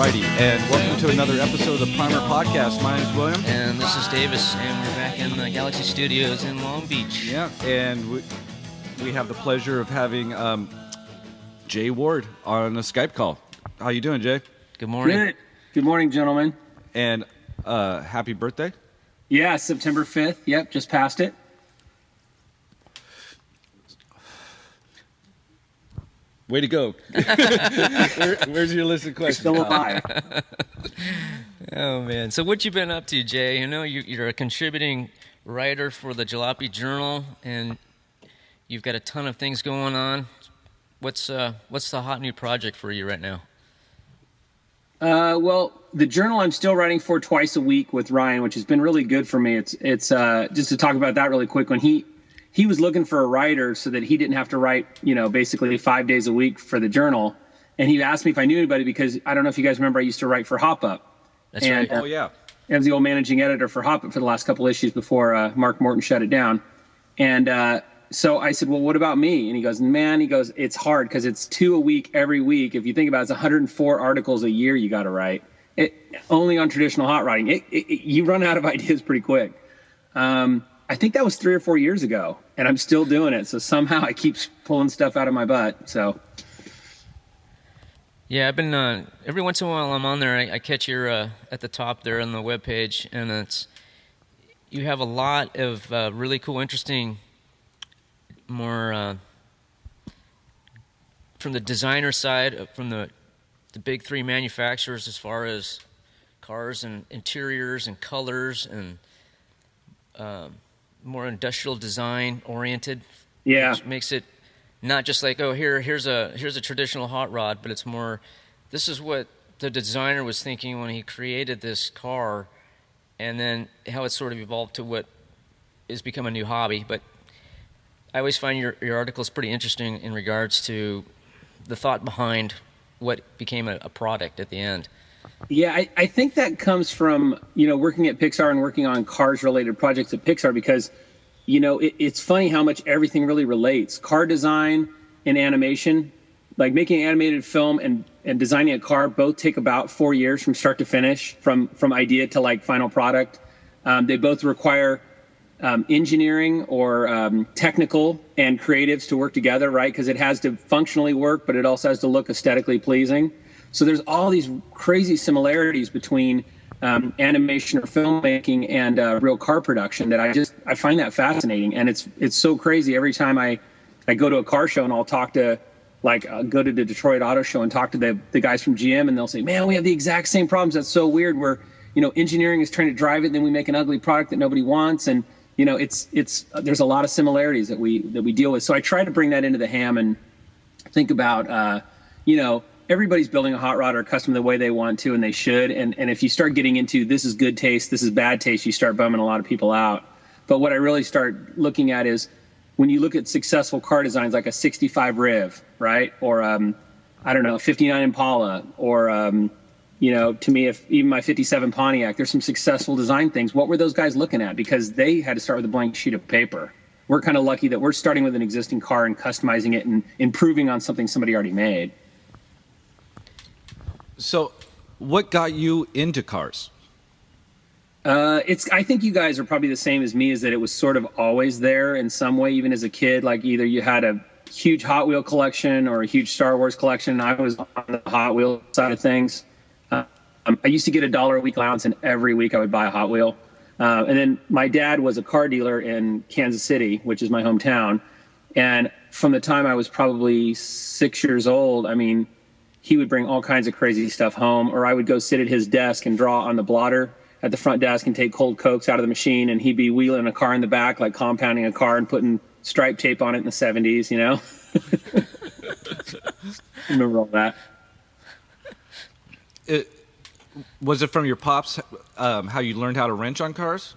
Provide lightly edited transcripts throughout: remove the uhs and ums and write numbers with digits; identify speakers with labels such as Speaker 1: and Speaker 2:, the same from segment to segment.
Speaker 1: Alrighty, and welcome to another episode of the Primer Podcast. My name is William.
Speaker 2: And this is Davis, and we're back in the Galaxie Studios in Long Beach.
Speaker 1: Yeah, and we have the pleasure of having Jay Ward on a Skype call. How you doing, Jay?
Speaker 2: Good morning.
Speaker 3: Good. Good morning, gentlemen.
Speaker 1: And happy birthday.
Speaker 3: Yeah, September 5th. Yep, just passed it.
Speaker 1: Way to go. Where's your list of questions?
Speaker 3: Still alive.
Speaker 2: Oh, man. So what you been up to, Jay? I know you're a contributing writer for the Jalopy Journal, and you've got a ton of things going on. What's the hot new project for you right now?
Speaker 3: Well, the journal I'm still writing for twice a week with Ryan, which has been really good for me. It's just to talk about that really quick. When he was looking for a writer so that he didn't have to write, basically 5 days a week for the journal. And he asked me if I knew anybody because I don't know if you guys remember, I used to write for Hop Up.
Speaker 2: That's right.
Speaker 1: Oh, yeah.
Speaker 3: I was the old managing editor for Hop Up for the last couple issues before Mark Morton shut it down. And so I said, well, what about me? And he goes, it's hard because it's 2 a week every week. If you think about it, it's 104 articles a year you got to write. Only on traditional hot rodding. You run out of ideas pretty quick. I think that was 3 or 4 years ago, and I'm still doing it. So somehow I keep pulling stuff out of my butt. So,
Speaker 2: Yeah, I've been every once in a while I'm on there. I catch your at the top there on the webpage, and you have a lot of really cool, interesting, more from the designer side, from the big three manufacturers as far as cars and interiors and colors and more industrial design oriented.
Speaker 3: yeah.
Speaker 2: Which makes it not just like, oh, here's a traditional hot rod, but it's more, this is what the designer was thinking when he created this car, and then how it's sort of evolved to what has become a new hobby. But I always find your articles pretty interesting in regards to the thought behind what became a product at the end.
Speaker 3: Yeah, I think that comes from, working at Pixar and working on cars-related projects at Pixar because, it's funny how much everything really relates. Car design and animation, like making an animated film and designing a car, both take about 4 years from start to finish, from idea to like final product. They both require engineering or technical and creatives to work together, right? Because it has to functionally work, but it also has to look aesthetically pleasing. So there's all these crazy similarities between animation or filmmaking and real car production that I find that fascinating. And it's so crazy. Every time I go to a car show and I'll talk to, go to the Detroit Auto Show and talk to the guys from GM, and they'll say, man, we have the exact same problems. That's so weird. Where, engineering is trying to drive it, and then we make an ugly product that nobody wants. And, there's a lot of similarities that we deal with. So I try to bring that into the ham and think about, everybody's building a hot rod or a custom the way they want to, and they should. And if you start getting into this is good taste, this is bad taste, you start bumming a lot of people out. But what I really start looking at is when you look at successful car designs like a 65 Riv, right? Or, a 59 Impala, or, to me, if even my 57 Pontiac, there's some successful design things. What were those guys looking at? Because they had to start with a blank sheet of paper. We're kind of lucky that we're starting with an existing car and customizing it and improving on something somebody already made.
Speaker 1: So, what got you into cars?
Speaker 3: I think you guys are probably the same as me, is that it was sort of always there in some way, even as a kid. Like either you had a huge Hot Wheel collection or a huge Star Wars collection. I was on the Hot Wheel side of things. I used to get $1 a week allowance, and every week I would buy a Hot Wheel. And then my dad was a car dealer in Kansas City, which is my hometown. And from the time I was probably 6 years old, he would bring all kinds of crazy stuff home, or I would go sit at his desk and draw on the blotter at the front desk and take cold Cokes out of the machine, and he'd be wheeling a car in the back, like compounding a car and putting stripe tape on it in the 70s, Remember all that.
Speaker 1: Was it from your pops, how you learned how to wrench on cars?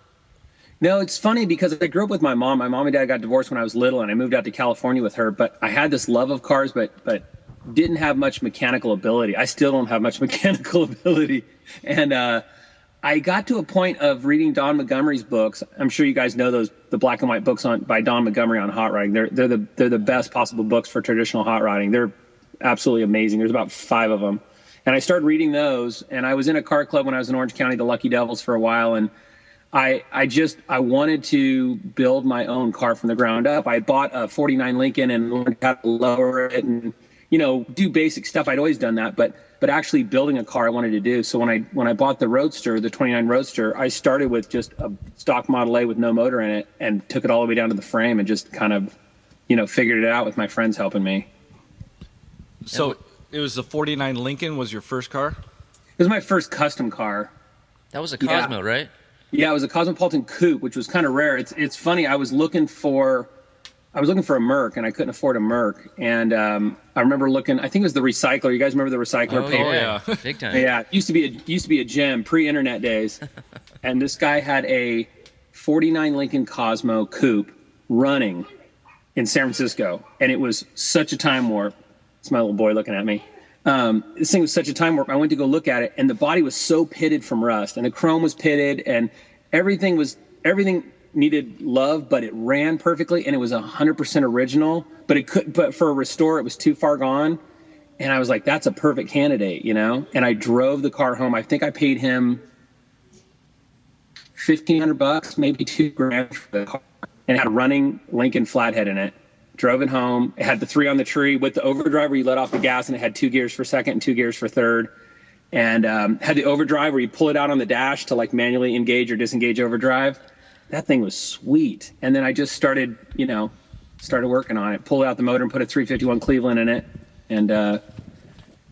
Speaker 3: No, it's funny because I grew up with my mom. My mom and dad got divorced when I was little, and I moved out to California with her, but I had this love of cars, but didn't have much mechanical ability. I still don't have much mechanical ability. And I got to a point of reading Don Montgomery's books. I'm sure you guys know the black and white books by Don Montgomery on hot rodding. They're the best possible books for traditional hot rodding. They're absolutely amazing. There's about 5 of them. And I started reading those, and I was in a car club when I was in Orange County, the Lucky Devils, for a while, and I wanted to build my own car from the ground up. I bought a 49 Lincoln and learned how to lower it and, do basic stuff. I'd always done that, but actually building a car I wanted to do. So when I bought the Roadster, the 29 Roadster, I started with just a stock Model A with no motor in it and took it all the way down to the frame and just kind of, figured it out with my friends helping me.
Speaker 1: So it was the 49 Lincoln was your first car?
Speaker 3: It was my first custom car.
Speaker 2: That was a Cosmo, right?
Speaker 3: Yeah, it was a Cosmopolitan Coupe, which was kind of rare. It's funny. I was looking for a Merc, and I couldn't afford a Merc. And I remember looking. I think it was the Recycler. You guys remember the Recycler?
Speaker 2: Oh yeah, big time.
Speaker 3: Yeah, it used to be a gem pre-internet days. And this guy had a 49 Lincoln Cosmo Coupe running in San Francisco, and it was such a time warp. It's my little boy looking at me. This thing was such a time warp. I went to go look at it, and the body was so pitted from rust, and the chrome was pitted, and everything needed love, but it ran perfectly, and it was 100% original. But for a restore, it was too far gone, and I was like, "That's a perfect candidate," And I drove the car home. I think I paid him $1,500, maybe $2,000 for the car, and it had a running Lincoln flathead in it. Drove it home. It had the 3 on the tree with the overdrive where you let off the gas, and it had 2 gears for second and 2 gears for third. And had the overdrive where you pull it out on the dash to manually engage or disengage overdrive. That thing was sweet. And then I just started working on it. Pulled out the motor and put a 351 Cleveland in it, and had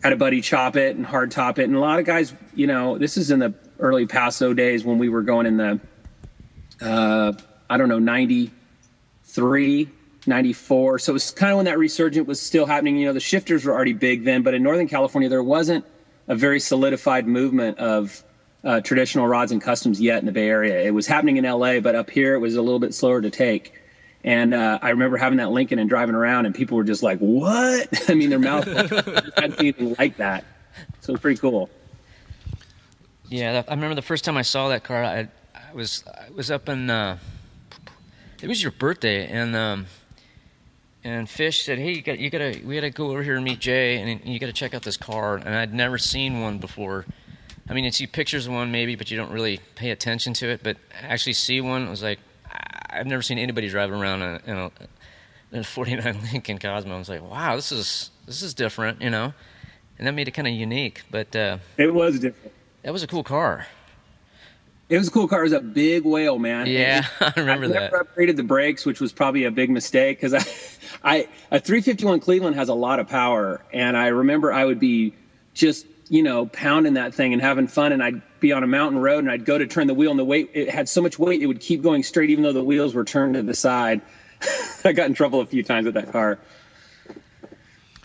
Speaker 3: a buddy chop it and hard top it. And a lot of guys, this is in the early Paso days when we were going in the, 93, 94. So it was kind of when that resurgent was still happening. The shifters were already big then, but in Northern California, there wasn't a very solidified movement of traditional rods and customs yet in the Bay Area. It was happening in LA, but up here it was a little bit slower to take. And I remember having that Lincoln and driving around, and people were just like, "What?" I mean, their mouth hadn't seen anything like that. So it was pretty cool.
Speaker 2: Yeah, I remember the first time I saw that car. I was up in it was your birthday, and Fish said, "Hey, we gotta go over here and meet Jay, and you gotta check out this car." And I'd never seen one before. I mean, you'd see pictures of one maybe, but you don't really pay attention to it. But actually see one, I was like, I've never seen anybody driving around in a 49 Lincoln Cosmo. I was like, wow, this is different, And that made it kind of unique. But
Speaker 3: it was different.
Speaker 2: That was a cool car.
Speaker 3: It was a cool car. It was a big whale, man.
Speaker 2: Yeah, I remember that.
Speaker 3: I never upgraded the brakes, which was probably a big mistake because a 351 Cleveland has a lot of power, and I remember I would be just pounding that thing and having fun, and I'd be on a mountain road, and I'd go to turn the wheel, and the weight, it had so much weight it would keep going straight even though the wheels were turned to the side. I got in trouble a few times with that car.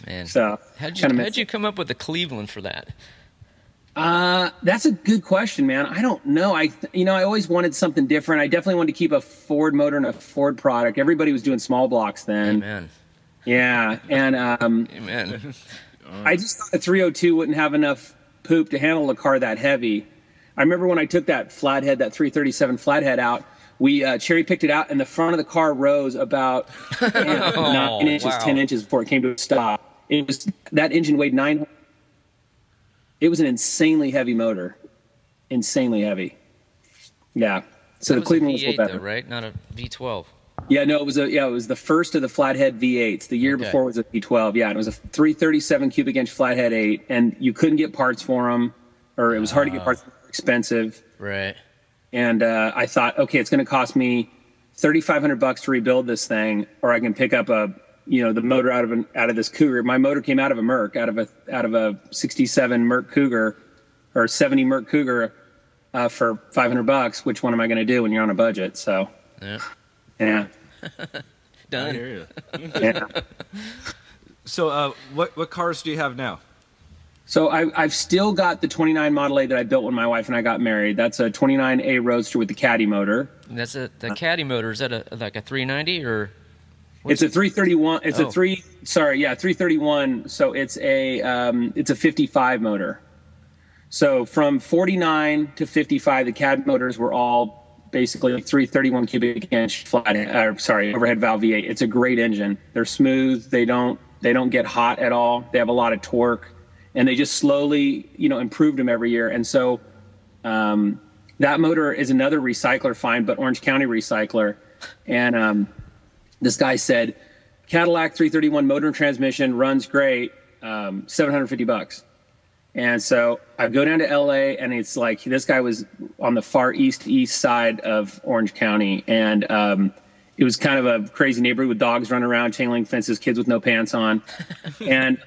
Speaker 2: Man,
Speaker 3: so
Speaker 2: how'd you come up with the Cleveland for that?
Speaker 3: That's a good question, man. I don't know. I always wanted something different. I definitely wanted to keep a Ford motor and a Ford product. Everybody was doing small blocks then.
Speaker 2: Amen.
Speaker 3: Yeah, and
Speaker 2: Amen.
Speaker 3: I just thought the 302 wouldn't have enough poop to handle a car that heavy. I remember when I took that flathead, that 337 flathead out, we cherry picked it out, and the front of the car rose about 9 inches, 10 inches before it came to a stop. That engine weighed 900. It was an insanely heavy motor. Insanely heavy. Yeah. So the Cleveland was a little better.
Speaker 2: Though, right? Not a V12.
Speaker 3: Yeah, no, it was the first of the flathead V8s. The year before was a V12. Yeah, and it was a 337 cubic inch flathead 8, and you couldn't get parts for them, or it was hard to get parts. They were expensive.
Speaker 2: Right.
Speaker 3: And I thought, okay, it's going to cost me $3,500 to rebuild this thing, or I can pick up the motor out of this Cougar. My motor came out of a Merc, out of a 67 Merc Cougar, or 70 Merc Cougar, for $500. Which one am I going to do when you're on a budget? So. Yeah.
Speaker 2: Done.
Speaker 1: I hear you.
Speaker 3: Yeah.
Speaker 1: So, what cars do you have now?
Speaker 3: So I've still got the 29 Model A that I built when my wife and I got married. That's a 29A Roadster with the Caddy motor.
Speaker 2: That's the Caddy motor. Is that like a 390 or?
Speaker 3: It's a 331. It's a 331. So it's a 55 motor. So from 49 to 55, the Cad motors were all basically 331 cubic inch overhead valve V8. It's a great engine. They're smooth. They don't get hot at all. They have a lot of torque, and they just slowly, improved them every year. And so that motor is another recycler find, but Orange County recycler. And this guy said, Cadillac 331 motor and transmission runs great, $750. And so I go down to LA, and it's like this guy was on the far east side of Orange County, and it was kind of a crazy neighborhood with dogs running around, chain link fences, kids with no pants on. And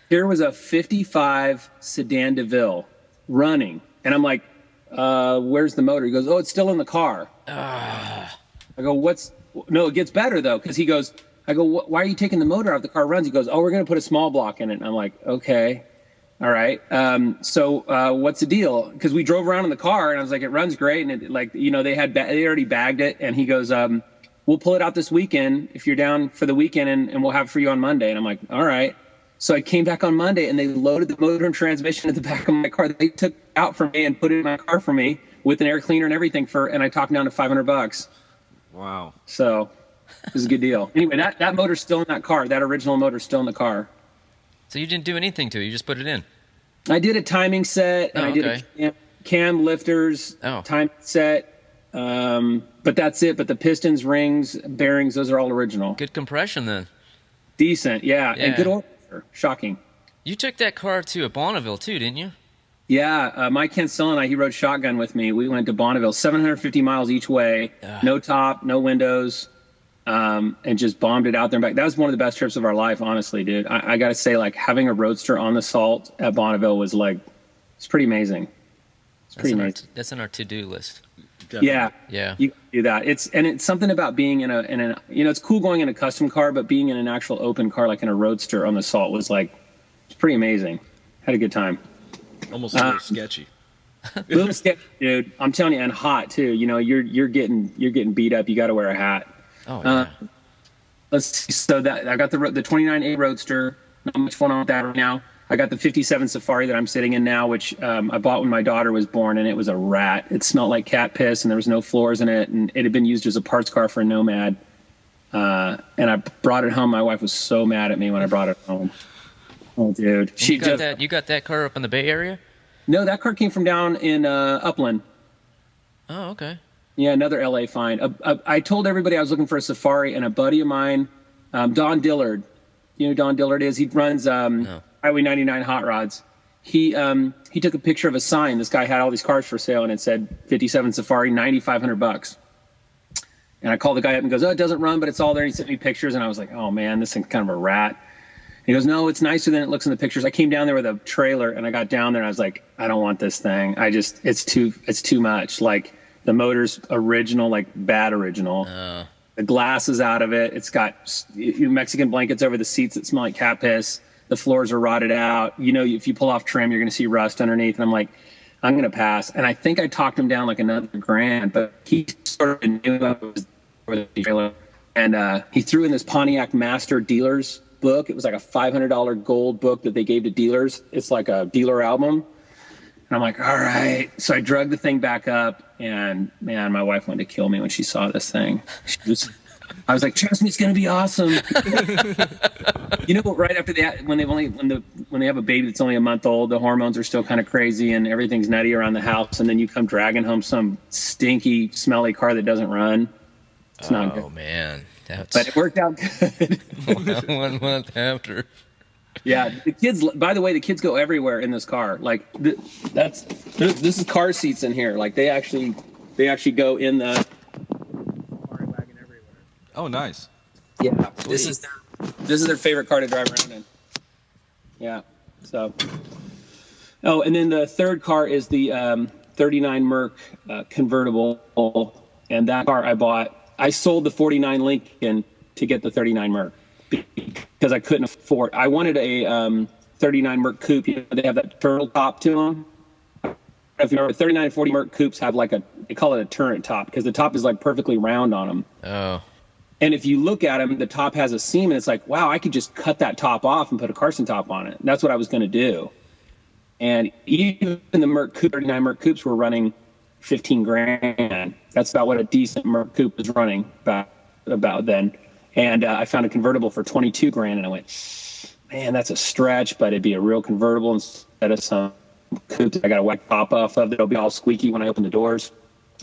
Speaker 3: here was a 55 sedan DeVille running, and I'm like, where's the motor? He goes, oh, it's still in the car. I go, no, it gets better though, because I go, why are you taking the motor out? The car runs. He goes, oh, we're going to put a small block in it. And I'm like, okay. All right. So what's the deal? Because we drove around in the car, and I was like, it runs great. And they already bagged it. And he goes, we'll pull it out this weekend if you're down for the weekend, and we'll have it for you on Monday. And I'm like, all right. So I came back on Monday, and they loaded the motor and transmission at the back of my car. They took it out for me and put it in my car for me with an air cleaner and everything and I talked down to $500.
Speaker 1: Wow.
Speaker 3: So it was a good deal. Anyway, that motor's still in that car. That original motor's still in the car. So
Speaker 2: you didn't do anything to it. You just put it in.
Speaker 3: I did a timing set, and I did a cam lifters, timing set, but that's it. But the pistons, rings, bearings, those are all original.
Speaker 2: Good compression then.
Speaker 3: Decent, yeah. And good oil pressure. Shocking.
Speaker 2: You took that car to a Bonneville too, didn't you?
Speaker 3: Yeah, Mike Kinsella and he rode shotgun with me. We went to Bonneville, 750 miles each way, no top, no windows. And just bombed it out there and back. That was one of the best trips of our life, honestly, dude. I got to say, like, having a roadster on the salt at Bonneville was like, it's pretty amazing.
Speaker 2: That's on our to-do list.
Speaker 3: Definitely. Yeah. You can do that. It's something about being in a, it's cool going in a custom car, but being in an actual open car, like in a roadster on the salt was like, it's pretty amazing. Had a good time.
Speaker 1: Almost a little sketchy.
Speaker 3: A little sketchy, dude. I'm telling you, and hot too. You're getting beat up. You got to wear a hat.
Speaker 2: Oh, yeah.
Speaker 3: Let's see. So that I got the 29A Roadster. Not much fun on that right now. I got the 57 Safari that I'm sitting in now, which I bought when my daughter was born, and it was a rat. It smelled like cat piss, and there was no floors in it, and it had been used as a parts car for a Nomad. And I brought it home. My wife was so mad at me when I brought it home. Oh, dude.
Speaker 2: You got that car up in the Bay Area?
Speaker 3: No, that car came from down in Upland.
Speaker 2: Oh, okay.
Speaker 3: Yeah, another LA find. I told everybody I was looking for a Safari, and a buddy of mine, Don Dillard, you know who Don Dillard is? He runs Highway 99 Hot Rods. He took a picture of a sign. This guy had all these cars for sale, and it said 57 Safari, $9,500. And I called the guy up and goes, oh, it doesn't run, but it's all there. And he sent me pictures, and I was like, oh man, this thing's kind of a rat. And he goes, no, it's nicer than it looks in the pictures. I came down there with a trailer, and I got down there, and I was like, I don't want this thing. It's too much. Like, the motor's original, like bad original. The glass is out of it. It's got Mexican blankets over the seats that smell like cat piss. The floors are rotted out. If you pull off trim, you're going to see rust underneath. And I'm like, I'm going to pass. And I think I talked him down like another grand, but he sort of knew I was the trailer. And he threw in this Pontiac Master Dealers book. It was like a $500 gold book that they gave to dealers. It's like a dealer album. And I'm like, all right. So I drug the thing back up, and man, my wife wanted to kill me when she saw this thing. I was like, trust me, it's going to be awesome. Right after that, when they have a baby that's only a month old, the hormones are still kind of crazy and everything's nutty around the house. And then you come dragging home some stinky, smelly car that doesn't run. It's not good.
Speaker 2: Oh man.
Speaker 3: But it worked out good.
Speaker 2: 1 month after.
Speaker 3: Yeah, by the way, the kids go everywhere in this car. Like this is car seats in here. Like they actually go in the car wagon everywhere.
Speaker 1: Oh, nice.
Speaker 3: Yeah, sweet. This is their favorite car to drive around in. Yeah. So. Oh, and then the third car is the 39 Merc convertible, and that car I bought. I sold the 49 Lincoln to get the 39 Merc because I couldn't afford. I wanted a 39 Merc coupe. They have that turtle top to them. If you remember, 39 and 40 Merc coupes have they call it a turret top because the top is like perfectly round on them. Oh. And if you look at them, the top has a seam, and it's like, wow, I could just cut that top off and put a Carson top on it. And that's what I was going to do. And even the Merc coupe, 39 Merc coupes were running $15,000. That's about what a decent Merc coupe was running about then. And I found a convertible for $22,000, and I went, man, that's a stretch, but it'd be a real convertible instead of some coupe that I got to wipe top off of. That'll be all squeaky when I open the doors.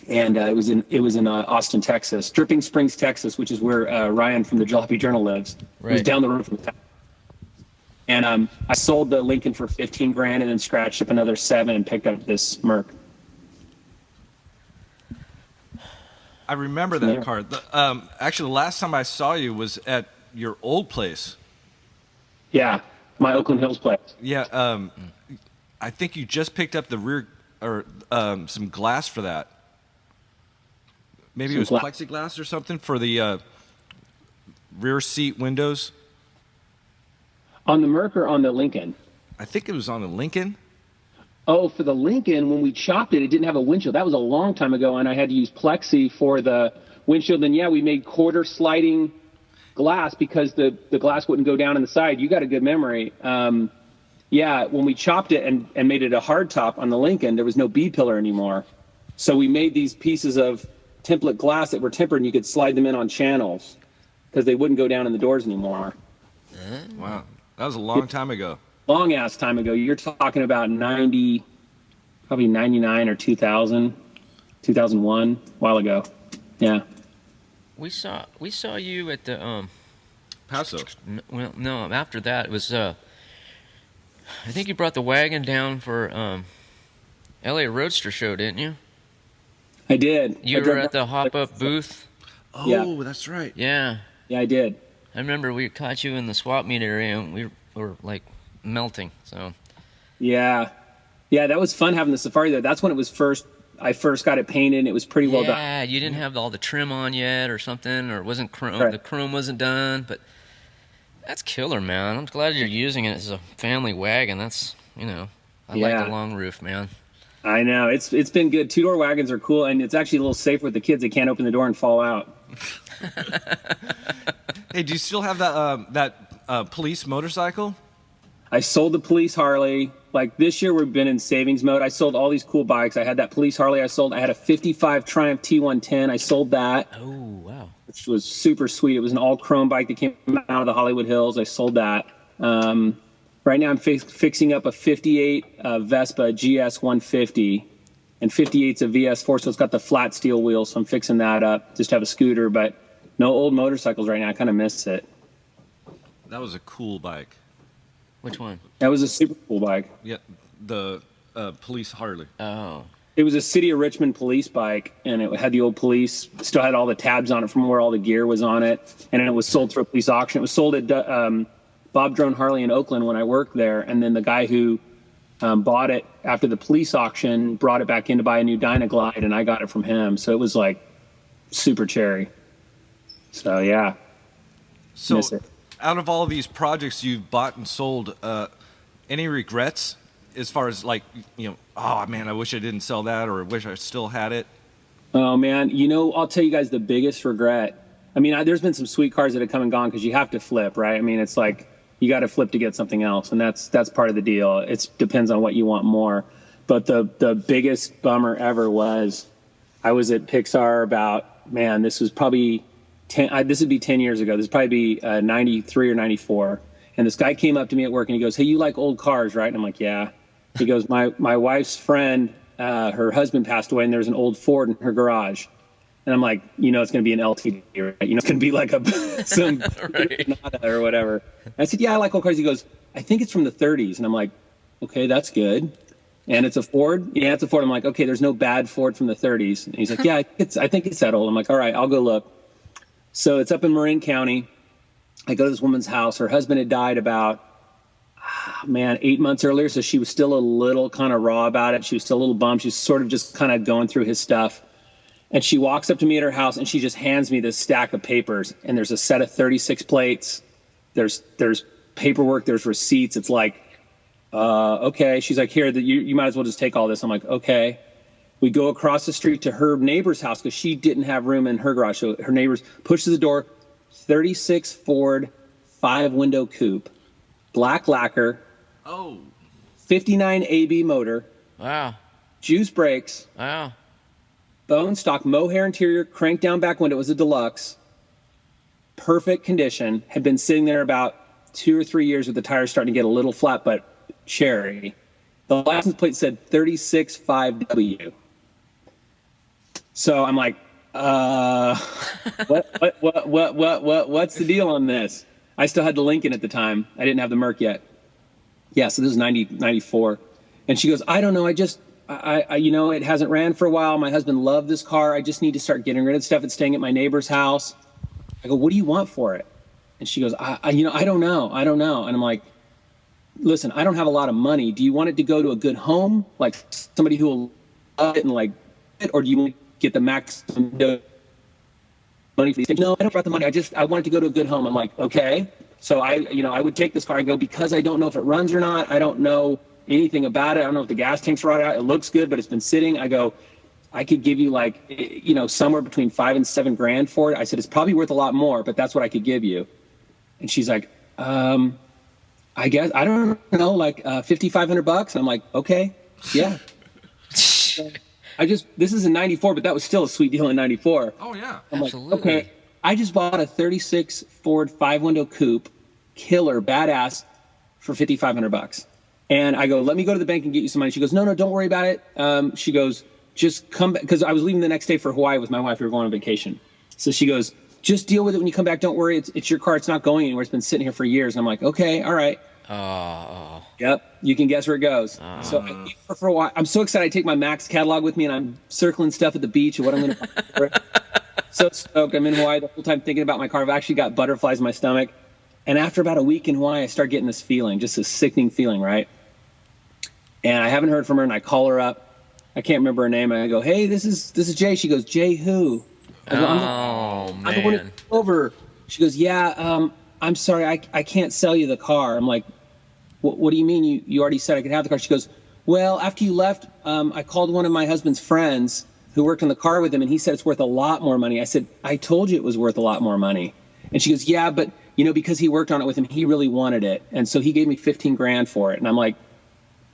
Speaker 3: And it was in Austin, Texas, Dripping Springs, Texas, which is where Ryan from the Jalopy Journal lives. Right. It was down the road from town. And I sold the Lincoln for $15,000 and then scratched up another $7,000 and picked up this Merc.
Speaker 1: I remember that car. Actually, the last time I saw you was at your old place.
Speaker 3: Yeah, my Oakland Hills place.
Speaker 1: Yeah, I think you just picked up the rear or some glass for that. Maybe it was plexiglass or something for the rear seat windows.
Speaker 3: On the Merc or on the Lincoln?
Speaker 1: I think it was on the Lincoln.
Speaker 3: Oh, for the Lincoln, when we chopped it, it didn't have a windshield. That was a long time ago, and I had to use plexi for the windshield. And, yeah, we made quarter sliding glass because the glass wouldn't go down on the side. You got a good memory. Yeah, when we chopped it and made it a hard top on the Lincoln, there was no B-pillar anymore. So we made these pieces of template glass that were tempered, and you could slide them in on channels because they wouldn't go down in the doors anymore.
Speaker 1: Wow. That was a long time ago.
Speaker 3: Long ass time ago. You're talking about 90, probably 99 or 2000, 2001, a while ago. Yeah.
Speaker 2: We saw you at the
Speaker 1: Paso.
Speaker 2: Well, no, after that it was I think you brought the wagon down for LA Roadster show, didn't you?
Speaker 3: I did.
Speaker 2: You were at the hop-up booth?
Speaker 1: Oh, yeah. That's right.
Speaker 2: Yeah.
Speaker 3: Yeah, I did.
Speaker 2: I remember we caught you in the swap meet area, and we were, like, melting, so.
Speaker 3: Yeah. Yeah, that was fun having the Safari there. That's when it was I first got it painted, and it was pretty well done.
Speaker 2: Yeah, you didn't have all the trim on yet or something, or it wasn't chrome.
Speaker 3: Right.
Speaker 2: The chrome wasn't done, but that's killer, man. I'm glad you're using it as a family wagon. That's, I like the long roof, man.
Speaker 3: I know. It's been good. Two-door wagons are cool, and it's actually a little safer with the kids. They can't open the door and fall out.
Speaker 1: Hey, do you still have that police motorcycle?
Speaker 3: I sold the police Harley. Like this year, we've been in savings mode. I sold all these cool bikes. I had that police Harley I sold. I had a 55 Triumph T110. I sold that.
Speaker 2: Oh, wow. Which
Speaker 3: was super sweet. It was an all-chrome bike that came out of the Hollywood Hills. I sold that. Right now, I'm fixing up a 58 Vespa GS 150. And 58's a VS4, so it's got the flat steel wheels. So I'm fixing that up. Just have a scooter, but no old motorcycles right now. I kind of miss it.
Speaker 1: That was a cool bike.
Speaker 2: Which one?
Speaker 3: That was a super cool bike.
Speaker 1: Yeah, the police Harley.
Speaker 2: Oh.
Speaker 3: It was a City of Richmond police bike, and it had the old police. Still had all the tabs on it from where all the gear was on it. And then it was sold through a police auction. It was sold at Bob Drone Harley in Oakland when I worked there. And then the guy who bought it after the police auction brought it back in to buy a new Dynaglide, and I got it from him. So it was like super cherry. So, yeah.
Speaker 1: So, out of all these projects you've bought and sold, any regrets as far as like, oh man, I wish I didn't sell that, or I wish I still had it?
Speaker 3: Oh man, I'll tell you guys the biggest regret. I mean, there's been some sweet cars that have come and gone because you have to flip, right? I mean, it's like you got to flip to get something else, and that's part of the deal. It depends on what you want more. But the biggest bummer ever was I was at Pixar about, man, this was probably this would be 10 years ago. This would probably be 93 or 94. And this guy came up to me at work and he goes, "Hey, you like old cars, right?" And I'm like, "Yeah." He goes, my wife's friend, her husband passed away, and there's an old Ford in her garage. And I'm like, it's going to be an LTD, right? It's going to be like some right. or whatever. And I said, "Yeah, I like old cars." He goes, "I think it's from the 30s. And I'm like, "Okay, that's good." "And it's a Ford?" "Yeah, it's a Ford." I'm like, "Okay, there's no bad Ford from the 30s. And he's like, "Yeah, I think it's that old." I'm like, "All right, I'll go look." So it's up in Marin County. I go to this woman's house. Her husband had died about, 8 months earlier. So she was still a little kind of raw about it. She was still a little bummed. She's sort of just kind of going through his stuff. And she walks up to me at her house and she just hands me this stack of papers. And there's a set of 36 plates. There's paperwork. There's receipts. It's like, okay. She's like, "Here, you might as well just take all this." I'm like, "Okay." We go across the street to her neighbor's house because she didn't have room in her garage. So her neighbors pushes the door, 36 Ford 5-window coupe, black lacquer, 59 AB motor,
Speaker 2: wow,
Speaker 3: juice brakes,
Speaker 2: wow,
Speaker 3: bone stock mohair interior, crank down back window. It was a deluxe, perfect condition. Had been sitting there about 2 or 3 years with the tires starting to get a little flat, but cherry. The license plate said 365W. So I'm like, what's the deal on this? I still had the Lincoln at the time. I didn't have the Merc yet. Yeah, so this is 94. And she goes, I don't know. I it hasn't ran for a while. My husband loved this car. I just need to start getting rid of stuff. It's staying at my neighbor's house. I go, what do you want for it? And she goes, I don't know. And I'm like, listen, I don't have a lot of money. Do you want it to go to a good home? Like somebody who will love it and like it? Or do you want to get the maximum money for these things? No, I don't want the money. I want it to go to a good home. I'm like, okay. So I would take this car and go, because I don't know if it runs or not. I don't know anything about it. I don't know if the gas tank's right out. It looks good, but it's been sitting. I go, I could give you like, somewhere between $5,000 and $7,000 for it. I said, it's probably worth a lot more, but that's what I could give you. And she's like, I guess, I don't know, like $5,500. And I'm like, okay, yeah. This is in 94, but that was still a sweet deal in 94.
Speaker 1: Oh yeah.
Speaker 3: I'm
Speaker 2: Absolutely.
Speaker 3: like, okay. I just bought a 36 Ford 5-window coupe, killer, badass, for $5,500. And I go, let me go to the bank and get you some money. She goes, no, don't worry about it. She goes, just come back, because I was leaving the next day for Hawaii with my wife. We were going on vacation. So she goes, just deal with it when you come back. Don't worry. It's your car. It's not going anywhere. It's been sitting here for years. And I'm like, okay, all right.
Speaker 2: Oh.
Speaker 3: Yep. You can guess where it goes. So I keep her for a while. I'm so excited. I take my Max catalog with me, and I'm circling stuff at the beach and what I'm going to buy for it. So stoked. I'm in Hawaii the whole time thinking about my car. I've actually got butterflies in my stomach. And after about a week in Hawaii, I start getting this feeling, just this sickening feeling, right? And I haven't heard from her, and I call her up. I can't remember her name. And I go, hey, this is Jay. She goes, Jay who? I go, I'm the one who came over. She goes, yeah, I'm sorry. I can't sell you the car. I'm like, what do you mean? You already said I could have the car. She goes, well, after you left, I called one of my husband's friends who worked in the car with him, and he said it's worth a lot more money. I said, I told you it was worth a lot more money. And she goes, yeah, but because he worked on it with him, he really wanted it. And so he gave me $15,000 for it. And I'm like,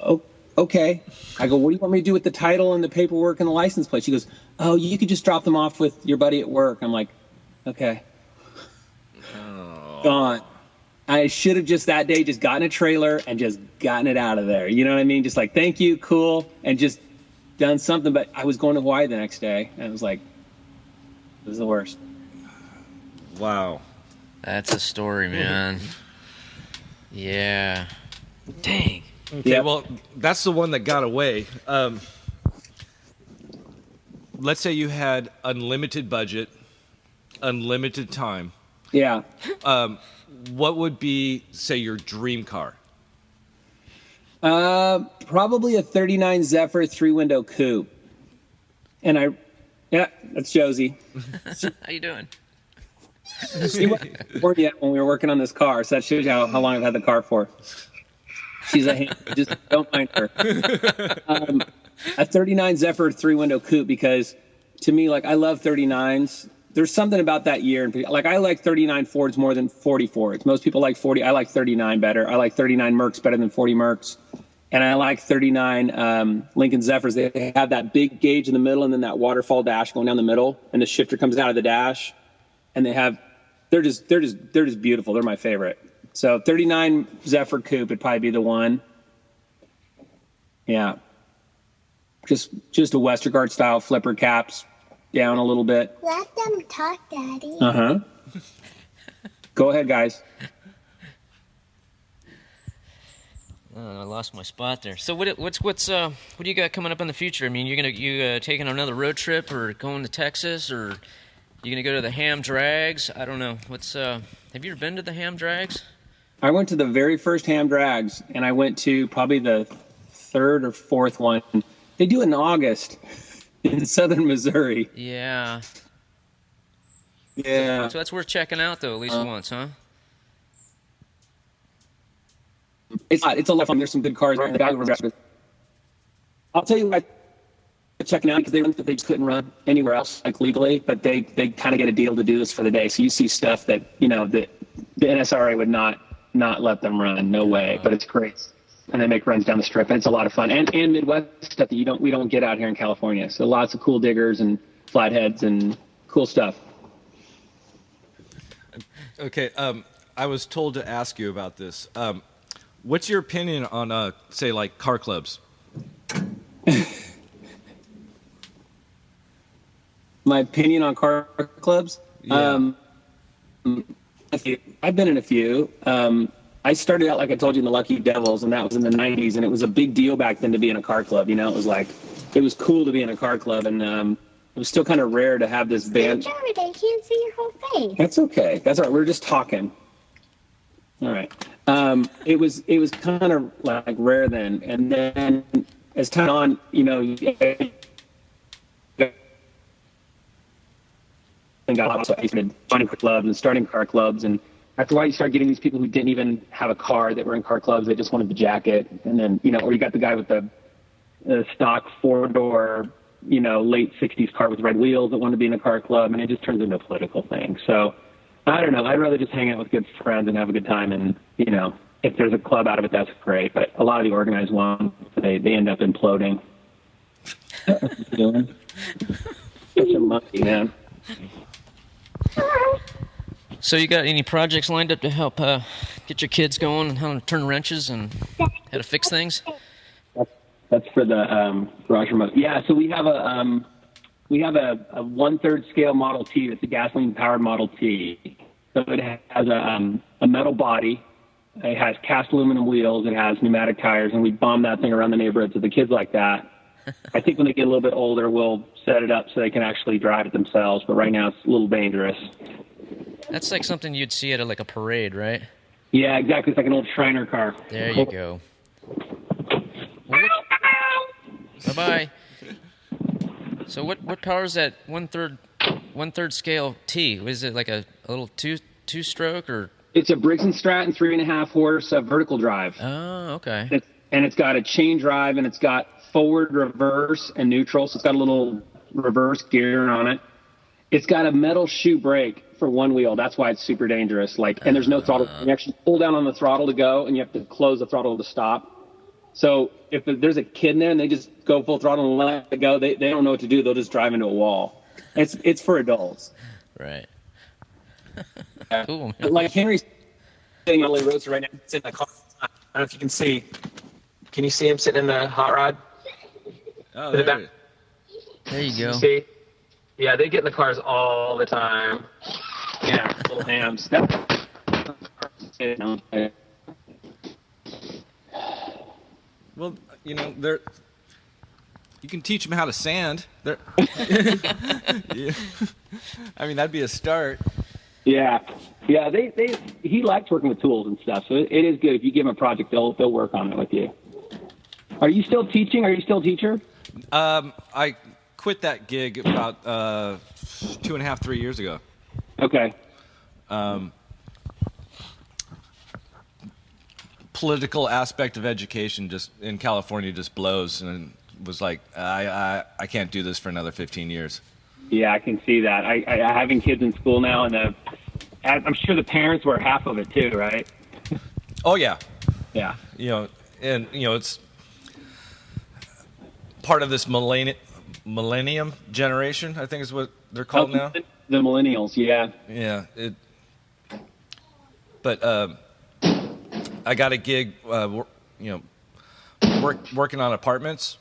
Speaker 3: oh, okay. I go, what do you want me to do with the title and the paperwork and the license plate? She goes, oh, you could just drop them off with your buddy at work. I'm like, okay. Gone. I should have just that day just gotten a trailer and just gotten it out of there. You know what I mean? Just like, thank you, cool, and just done something. But I was going to Hawaii the next day, and it was like, it was the worst.
Speaker 1: Wow.
Speaker 2: That's a story, man. Yeah. Dang.
Speaker 1: Okay,
Speaker 3: Yep.
Speaker 1: well, that's the one that got away. Let's say you had unlimited budget, unlimited time.
Speaker 3: Yeah.
Speaker 1: What would be, say, your dream car?
Speaker 3: Probably a 39 Zephyr 3-window coupe. And yeah, that's Josie.
Speaker 2: How you doing?
Speaker 3: She wasn't born yet when we were working on this car, so that shows you how long I've had the car for. She's a hand. Just don't mind her. A 39 Zephyr 3-window coupe, because to me, like, I love 39s. There's something about that year. Like, I like 39 Fords more than 40 Fords. Most people like 40. I like 39 better. I like 39 Mercs better than 40 Mercs. And I like 39 Lincoln Zephyrs. They have that big gauge in the middle and then that waterfall dash going down the middle, and the shifter comes out of the dash. And they're just beautiful. They're my favorite. So 39 Zephyr coupe would probably be the one. Yeah. Just a Westergaard style flipper caps down a little bit.
Speaker 4: Let them talk, Daddy.
Speaker 3: Uh-huh. Go ahead, guys.
Speaker 2: I lost my spot there. So what do you got coming up in the future? I mean, you taking another road trip or going to Texas, or you gonna go to the Ham Drags? I don't know. Have you ever been to the Ham Drags?
Speaker 3: I went to the very first Ham Drags, and I went to probably the third or fourth one. They do it in August in southern Missouri.
Speaker 2: Yeah.
Speaker 3: Yeah.
Speaker 2: So that's worth checking out, though, at least once, huh?
Speaker 3: It's a lot of fun. There's some good cars around the guy. I'll tell you what, checking out, because they just couldn't run anywhere else, like, legally, but they kind of get a deal to do this for the day. So you see stuff that, that the NSRA would not let them run. No way. But it's great. And they make runs down the strip, and it's a lot of fun. And Midwest stuff that we don't get out here in California. So lots of cool diggers and flatheads and cool stuff.
Speaker 1: Okay, I was told to ask you about this. What's your opinion on, say, like car clubs?
Speaker 3: My opinion on car clubs?
Speaker 1: Yeah.
Speaker 3: I've been in a few. I started out, like I told you, in the Lucky Devils, and that was in the 90s, and it was a big deal back then to be in a car club. You know, it was cool to be in a car club, and it was still kind of rare to have this band.
Speaker 4: Damn it, I can't see your whole face.
Speaker 3: That's okay. That's all right. We're just talking. All right. It was kind of like rare then, and then as time on, you know, and got lots of joining clubs and starting car clubs, and after a while you start getting these people who didn't even have a car that were in car clubs. They just wanted the jacket, and then, you know, or you got the guy with the stock 4-door, you know, late 60s car with red wheels that wanted to be in a car club, and it just turns into a political thing. So I don't know. I'd rather just hang out with good friends and have a good time, and, you know, if there's a club out of it, that's great. But a lot of the organized ones, they end up imploding. What you doing? Such a monkey, man.
Speaker 2: So you got any projects lined up to help get your kids going and how to turn wrenches and how to fix things?
Speaker 3: That's for the garage remote. Yeah, so we have a 1/3 scale Model T. It's a gasoline powered Model T. So it has a metal body. It has cast aluminum wheels. It has pneumatic tires, and we bomb that thing around the neighborhood to the kids like that. I think when they get a little bit older, we'll set it up so they can actually drive it themselves. But right now, it's a little dangerous.
Speaker 2: That's like something you'd see at a parade, right?
Speaker 3: Yeah, exactly. It's like an old Shriner car.
Speaker 2: There you go. Bye-bye. So what powers that 1/3 scale T? Was it like a little two-stroke or?
Speaker 3: It's a Briggs & Stratton 3.5 horse vertical drive.
Speaker 2: Oh, okay.
Speaker 3: And it's got a chain drive, and it's got forward, reverse, and neutral. So it's got a little reverse gear on it. It's got a metal shoe brake for one wheel. That's why it's super dangerous. And there's no throttle. You actually pull down on the throttle to go, and you have to close the throttle to stop. So if there's a kid in there and they just go full throttle and let it go, they don't know what to do. They'll just drive into a wall. It's for adults.
Speaker 2: Right.
Speaker 3: Yeah.
Speaker 2: Cool.
Speaker 3: Like Henry's sitting on the roadster right now. He's in the car. I don't know if you can see. Can you see him sitting in the hot rod?
Speaker 1: Oh,
Speaker 2: There you go.
Speaker 3: See? Yeah, they get in the cars all the time. Yeah, little hams.
Speaker 1: Well, you know, you can teach them how to sand. Yeah. I mean, that'd be a start.
Speaker 3: Yeah. He likes working with tools and stuff, so it is good. If you give him a project, they'll work on it with you. Are you still teaching? Are you still a teacher?
Speaker 1: I quit that gig about 2.5, 3 years ago.
Speaker 3: Okay.
Speaker 1: Political aspect of education just in California just blows, and was like, I can't do this for another 15 years.
Speaker 3: Yeah, I can see that. I having kids in school now, and I'm sure the parents were half of it too, right?
Speaker 1: Oh yeah.
Speaker 3: Yeah.
Speaker 1: You know, and you know, it's part of this millennium generation, I think is what they're called now.
Speaker 3: The millennials, yeah.
Speaker 1: Yeah. But I got a gig, working on apartments.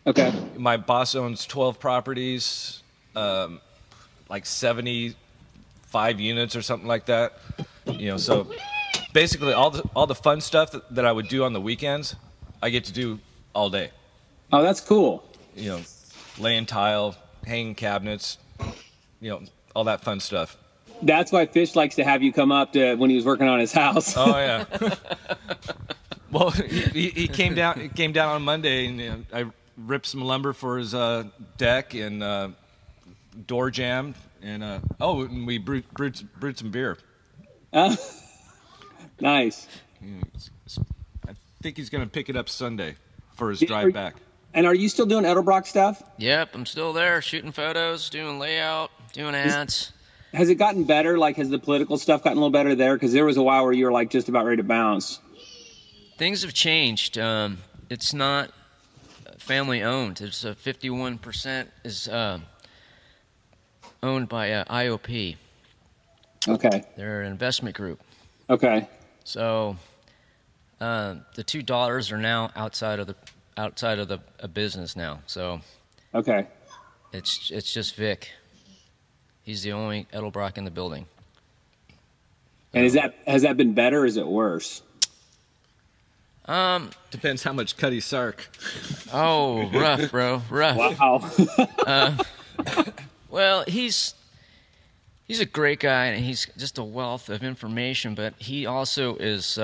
Speaker 3: Okay.
Speaker 1: My boss owns 12 properties, like 75 units or something like that. You know, so basically all the fun stuff that I would do on the weekends, I get to do all day.
Speaker 3: Oh, that's cool.
Speaker 1: You know, laying tile, hanging cabinets, you know, all that fun stuff.
Speaker 3: That's why Fish likes to have you come up to when he was working on his house.
Speaker 1: Oh yeah. Well, he came down on Monday, and I ripped some lumber for his deck and door jamb, and and we brewed some beer.
Speaker 3: Nice.
Speaker 1: I think he's going to pick it up Sunday for his drive back.
Speaker 3: And are you still doing Edelbrock stuff?
Speaker 2: Yep, I'm still there, shooting photos, doing layout, doing ads.
Speaker 3: Has it gotten better? Like, has the political stuff gotten a little better there? Because there was a while where you were like just about ready to bounce.
Speaker 2: Things have changed. It's not family owned. It's 51% is owned by IOP.
Speaker 3: Okay.
Speaker 2: They're an investment group.
Speaker 3: Okay.
Speaker 2: So the $2 are now outside of the business now. So
Speaker 3: Okay.
Speaker 2: it's just Vic. He's the only Edelbrock in the building.
Speaker 3: And has that been better or is it worse?
Speaker 1: Depends how much Cuddy Sark.
Speaker 2: Oh, rough, bro, rough.
Speaker 3: Wow.
Speaker 2: Well, he's a great guy, and he's just a wealth of information. But he also is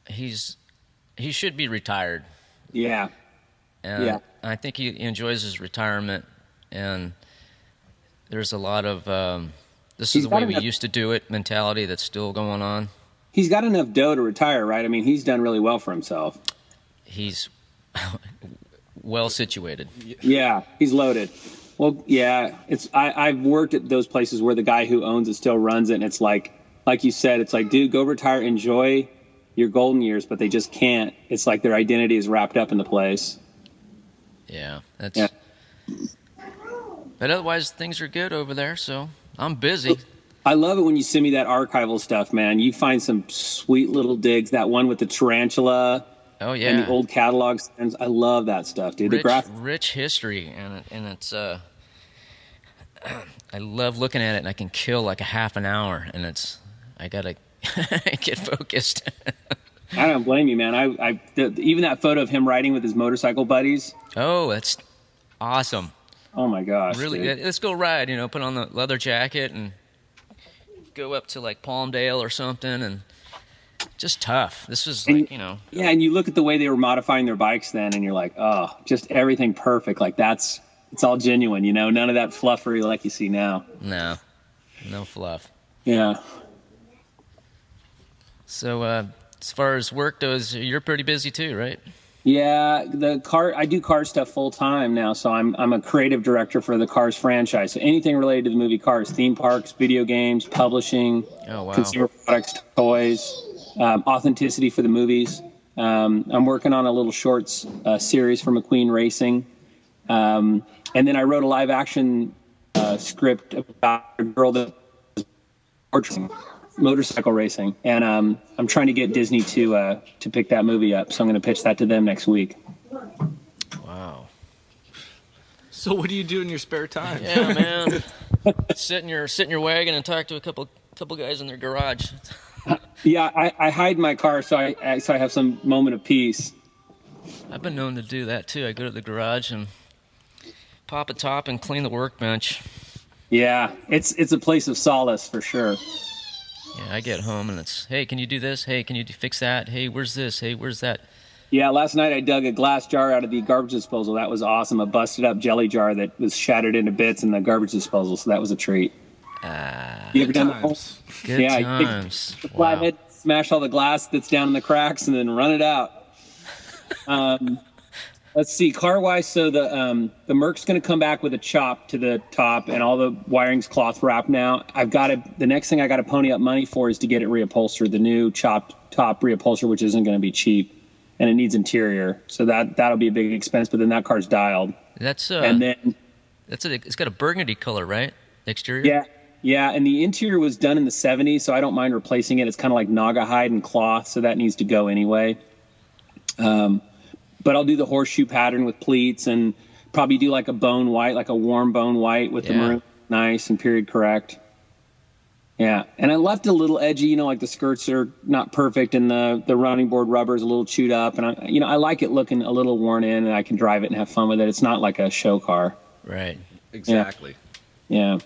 Speaker 2: he should be retired.
Speaker 3: Yeah.
Speaker 2: And
Speaker 3: Yeah.
Speaker 2: I think he enjoys his retirement, and there's a lot of this is the way we used to do it mentality that's still going on.
Speaker 3: He's got enough dough to retire, right? I mean, he's done really well for himself.
Speaker 2: He's well situated.
Speaker 3: Yeah, he's loaded. Well, yeah, I've worked at those places where the guy who owns it still runs it, and it's like you said, it's like, dude, go retire, enjoy your golden years, but they just can't. It's like their identity is wrapped up in the place.
Speaker 2: Yeah,
Speaker 3: Yeah.
Speaker 2: But otherwise, things are good over there, so I'm busy.
Speaker 3: I love it when you send me that archival stuff, man. You find some sweet little digs. That one with the tarantula.
Speaker 2: Oh yeah,
Speaker 3: and the old catalogs. I love that stuff, dude.
Speaker 2: Rich history, and it's I love looking at it, and I can kill like a half an hour, and I gotta get focused.
Speaker 3: I don't blame you, man. Even that photo of him riding with his motorcycle buddies.
Speaker 2: Oh, that's awesome.
Speaker 3: Oh my gosh,
Speaker 2: really
Speaker 3: dude.
Speaker 2: Let's go ride. Put on the leather jacket and go up to like Palmdale or something, and just tough. This was like,
Speaker 3: Yeah, and you look at the way they were modifying their bikes then, and you're like, oh, just everything perfect. Like it's all genuine, none of that fluffery like you see now.
Speaker 2: No fluff.
Speaker 3: Yeah.
Speaker 2: So as far as work goes, you're pretty busy too, right?
Speaker 3: Yeah, I do car stuff full time now, so I'm a creative director for the Cars franchise. So anything related to the movie Cars, theme parks, video games, publishing, consumer products, toys, authenticity for the movies. I'm working on a little shorts series for McQueen Racing, and then I wrote a live action script about a girl that motorcycle racing, and I'm trying to get Disney to pick that movie up, so I'm going to pitch that to them next week.
Speaker 2: Wow.
Speaker 1: So what do you do in your spare time?
Speaker 2: Yeah, man. sit in your wagon and talk to a couple guys in their garage.
Speaker 3: Yeah, I hide my car so I have some moment of peace.
Speaker 2: I've been known to do that too. I go to the garage and pop a top and clean the workbench.
Speaker 3: Yeah, it's a place of solace for sure.
Speaker 2: Yeah, I get home and it's, hey, can you do this? Hey, can you fix that? Hey, where's this? Hey, where's that?
Speaker 3: Yeah, last night I dug a glass jar out of the garbage disposal. That was awesome. A busted up jelly jar that was shattered into bits in the garbage disposal, so that was a treat. You ever done that?
Speaker 2: Good times.
Speaker 3: Take the flathead, smash all the glass that's down in the cracks, and then run it out. Let's see, car-wise, so the Merc's going to come back with a chop to the top, and all the wiring's cloth wrapped now. The next thing I got to pony up money for is to get it reupholstered, the new chopped top reupholster, which isn't going to be cheap, and it needs interior, so that'll be a big expense. But then that car's dialed.
Speaker 2: It's got a burgundy color, right? Exterior.
Speaker 3: Yeah, and the interior was done in the 70s, so I don't mind replacing it. It's kind of like Naga hide and cloth, so that needs to go anyway. But I'll do the horseshoe pattern with pleats and probably do like a bone white, like a warm bone white with the maroon nice and period correct. Yeah, and I left a little edgy, like the skirts are not perfect and the running board rubber is a little chewed up. And I like it looking a little worn in, and I can drive it and have fun with it. It's not like a show car.
Speaker 2: Right.
Speaker 1: Exactly.
Speaker 3: Yeah.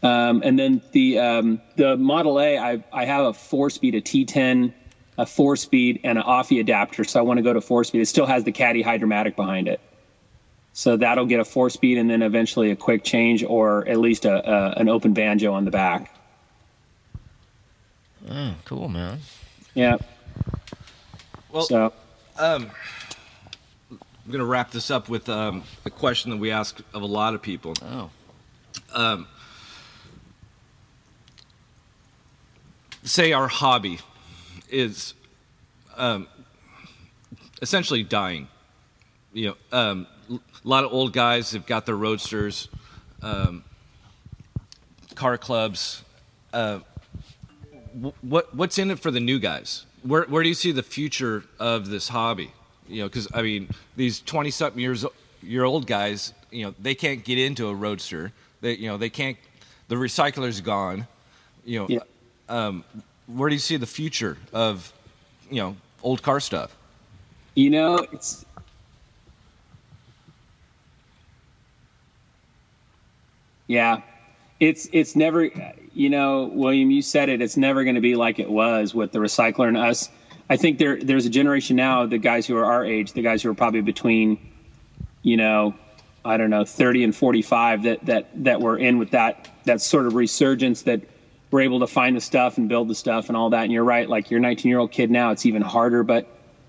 Speaker 3: And then the Model A, I have a 4-speed, a T10, a 4-speed, and an Offie adapter, so I want to go to 4-speed. It still has the Caddy Hydromatic behind it. So that'll get a 4-speed and then eventually a quick change, or at least an open banjo on the back.
Speaker 2: Oh, cool, man.
Speaker 3: Yeah.
Speaker 1: Well, I'm going to wrap this up with a question that we ask of a lot of people.
Speaker 2: Oh.
Speaker 1: Say our hobby is essentially dying. A lot of old guys have got their roadsters, car clubs. what's in it for the new guys? Where do you see the future of this hobby? You know, because I mean, these 20-something year old guys, you know, they can't get into a roadster. They can't. The recycler's gone. You know,
Speaker 3: Yeah.
Speaker 1: Where do you see the future of, you know, old car stuff?
Speaker 3: You know, it's never, you know, William, you said it, it's never going to be like it was with the recycler and us. I think there's a generation now, the guys who are our age, the guys who are probably between, you know, I don't know, 30 and 45 that were in with that sort of resurgence, that were able to find the stuff and build the stuff and all that. And you're right, like your 19-year-old kid now, it's even harder. But,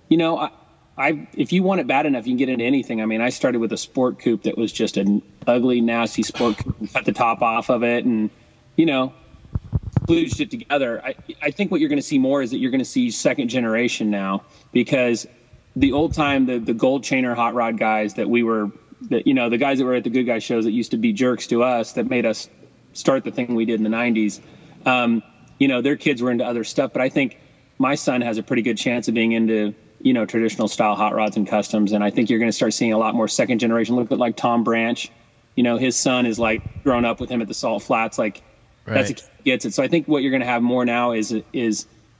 Speaker 3: you know, if you want it bad enough, you can get into anything. I mean, I started with a sport coupe that was just an ugly, nasty sport coupe and cut the top off of it and, you know, kludged it together. I think what you're going to see more is that you're going to see second generation now, because the old time, the gold chainer hot rod guys that you know, the guys that were at the Good Guy shows that used to be jerks to us, that made us start the thing we did in the 90s. You know, their kids were into other stuff, but I think my son has a pretty good chance of being into, you know, traditional style hot rods and customs. And I think you're going to start seeing a lot more second generation. Look at like Tom Branch, you know, his son is like grown up with him at the Salt Flats. Like that's a kid who gets it. So I think what you're going to have more now is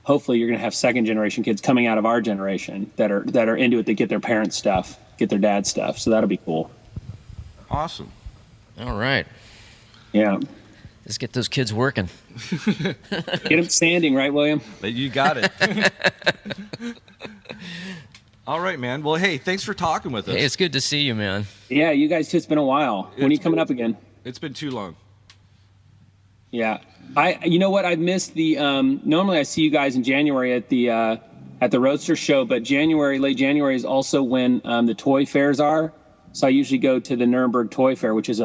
Speaker 3: hopefully you're going to have second generation kids coming out of our generation that are into it, that get their parents' stuff, get their dad's stuff. So that'll be cool.
Speaker 1: Awesome.
Speaker 2: All right.
Speaker 3: Yeah.
Speaker 2: Let's get those kids working.
Speaker 3: Get them standing, right, William?
Speaker 1: You got it. All right, man. Well, hey, thanks for talking with us.
Speaker 2: Hey, it's good to see you, man.
Speaker 3: Yeah, you guys too. It's been a while. When are you coming up again?
Speaker 1: It's been too long.
Speaker 3: Yeah. You know what? I've missed the, normally I see you guys in January at the Roadster show, but late January is also when the toy fairs are. So I usually go to the Nuremberg Toy Fair, which is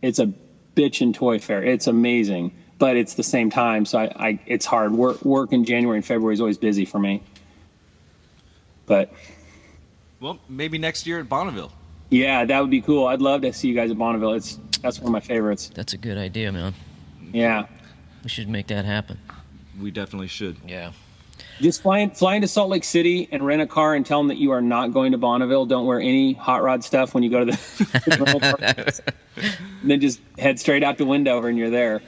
Speaker 3: it's a bitchin' toy fair. It's amazing, but it's the same time. So it's hard. Work in January and February is always busy for me. But
Speaker 1: well, maybe next year at Bonneville.
Speaker 3: Yeah, that would be cool. I'd love to see you guys at Bonneville. That's one of my favorites.
Speaker 2: That's a good idea, man.
Speaker 3: Yeah.
Speaker 2: We should make that happen.
Speaker 1: We definitely should.
Speaker 2: Yeah.
Speaker 3: Just fly to Salt Lake City and rent a car and tell them that you are not going to Bonneville. Don't wear any hot rod stuff when you go to the and then just head straight out to Wendover and you're there.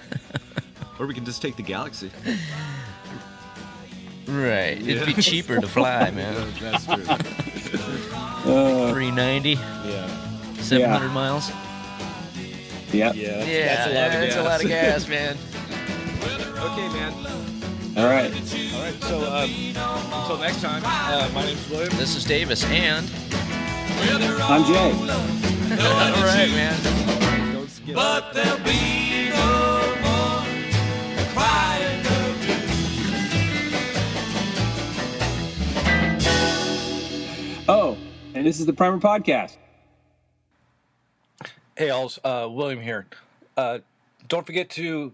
Speaker 1: Or we can just take the Galaxie.
Speaker 2: Right. It'd be cheaper to fly, man.
Speaker 1: That's true.
Speaker 2: 390.
Speaker 1: Yeah.
Speaker 2: 700 miles.
Speaker 3: Yep.
Speaker 1: Yeah.
Speaker 2: That's a lot of gas, man.
Speaker 1: Okay, man.
Speaker 3: All right.
Speaker 1: So until next time, my name's William.
Speaker 2: This is Davis, and
Speaker 3: I'm Jay.
Speaker 2: all right, man.
Speaker 1: Don't skip.
Speaker 5: But there'll be no more crying of you.
Speaker 3: Oh, and this is the Primer Podcast.
Speaker 6: Hey, alls, William here. Don't forget to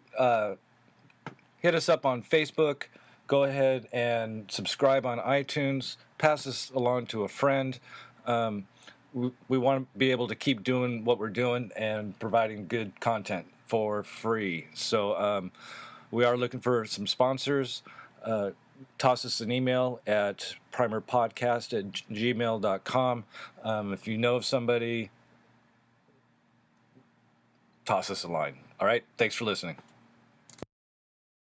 Speaker 6: hit us up on Facebook. Go ahead and subscribe on iTunes. Pass this along to a friend. We want to be able to keep doing what we're doing and providing good content for free. So we are looking for some sponsors. Toss us an email at primerpodcast@gmail.com. If you know of somebody, toss us a line. All right? Thanks for listening.